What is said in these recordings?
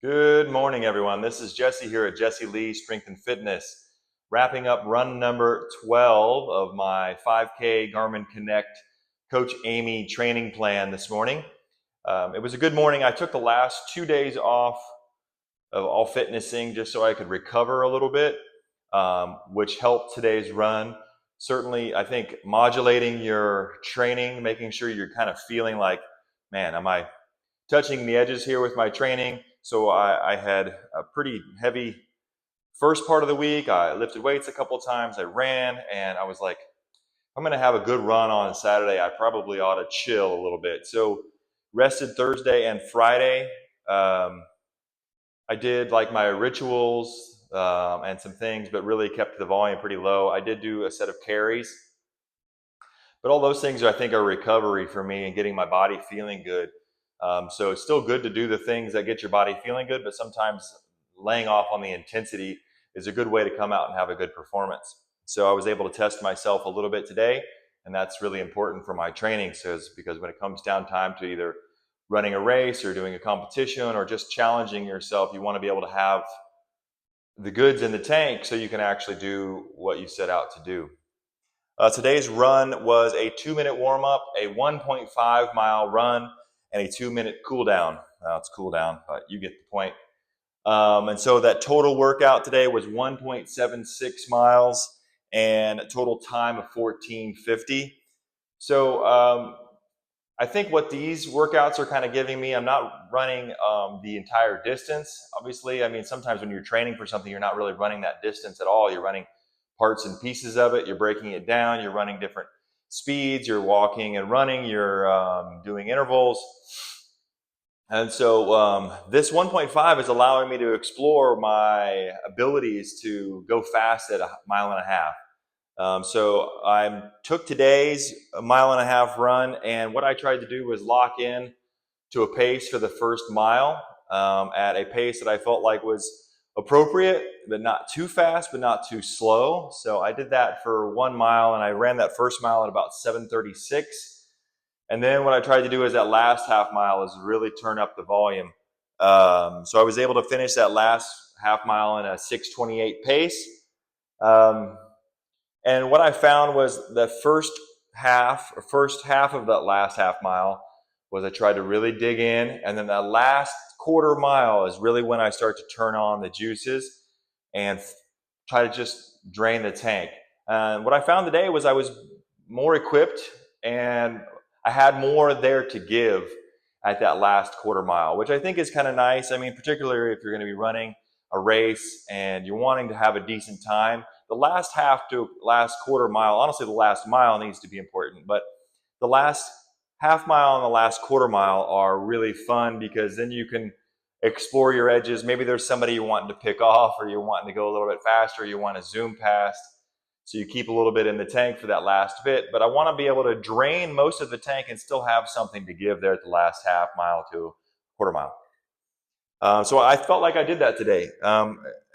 Good morning, everyone. This is Jesse here at Jesse Lee Strength and Fitness, wrapping up run number 12 of my 5K Garmin Connect Coach Amy training plan this morning. It was a good morning. I took the last 2 days off of all fitnessing just so I could recover a little bit, which helped today's run. Certainly, I think modulating your training, making sure you're kind of feeling like, man, am I touching the edges here with my training? So I had a pretty heavy first part of the week. I lifted weights a couple of times. I ran, and I was like, I'm going to have a good run on Saturday. I probably ought to chill a little bit. So rested Thursday and Friday. I did like my rituals and some things, but really kept the volume pretty low. I did do a set of carries, but all those things I think are recovery for me and getting my body feeling good. So it's still good to do the things that get your body feeling good, but sometimes laying off on the intensity is a good way to come out and have a good performance. So I was able to test myself a little bit today, and that's really important for my training. Because when it comes down time to either running a race or doing a competition or just challenging yourself, you want to be able to have the goods in the tank so you can actually do what you set out to do. Today's run was a 2-minute warm up, a 1.5 mile run, and a 2-minute cool down. It's cool down, but you get the point. And so that total workout today was 1.76 miles and a total time of 14:50. So I think what these workouts are kind of giving me, I'm not running the entire distance. Obviously, I mean, sometimes when you're training for something, you're not really running that distance at all. You're running parts and pieces of it. You're breaking it down. You're running different speeds. You're walking and running. You're doing intervals. And so this 1.5 is allowing me to explore my abilities to go fast at 1.5 miles. So I took today's 1.5 mile run, and what I tried to do was lock in to a pace for the first mile at a pace that I felt like was appropriate, but not too fast, but not too slow. So I did that for 1 mile, and I ran that first mile at about 7:36. And then what I tried to do is that last half mile is really turn up the volume. So I was able to finish that last half mile in a 6:28 pace. And what I found was the first half of that last half mile was I tried to really dig in, and then that last quarter mile is really when I start to turn on the juices and try to just drain the tank. And what I found today was I was more equipped and I had more there to give at that last quarter mile, which I think is kind of nice. I mean, particularly if you're going to be running a race and you're wanting to have a decent time, the last half to last quarter mile, honestly, the last mile needs to be important, but the last half mile and the last quarter mile are really fun because then you can explore your edges. Maybe there's somebody you're wanting to pick off, or you're wanting to go a little bit faster, you want to zoom past. So you keep a little bit in the tank for that last bit, but I want to be able to drain most of the tank and still have something to give there at the last half mile to quarter mile. So I felt like I did that today.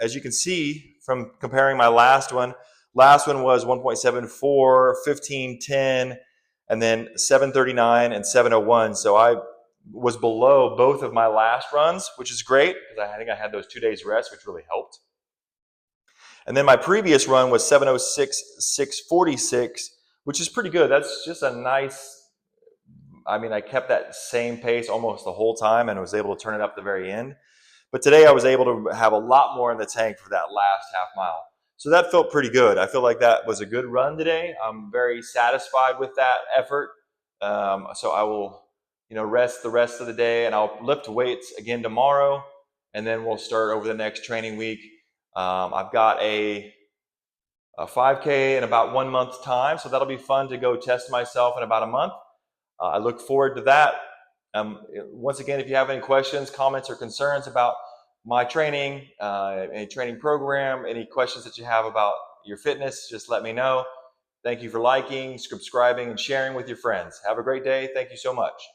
As you can see from comparing my last one was 1.74, 15:10, and then 7:39 and 7:01. So I was below both of my last runs, which is great because I think I had those 2 days rest, which really helped. And then my previous run was 7:06, 6:46, which is pretty good. That's just a nice, I mean, I kept that same pace almost the whole time and was able to turn it up at the very end. But today I was able to have a lot more in the tank for that last half mile. So that felt pretty good. I feel like that was a good run today. I'm very satisfied with that effort. So I will, rest the rest of the day, and I'll lift weights again tomorrow, and then we'll start over the next training week. I've got a 5K in about 1 month's time, so that'll be fun to go test myself in about a month. I look forward to that. Once again, if you have any questions, comments, or concerns about my training, any training program, any questions that you have about your fitness, just let me know. Thank you for liking, subscribing, and sharing with your friends. Have a great day. Thank you so much.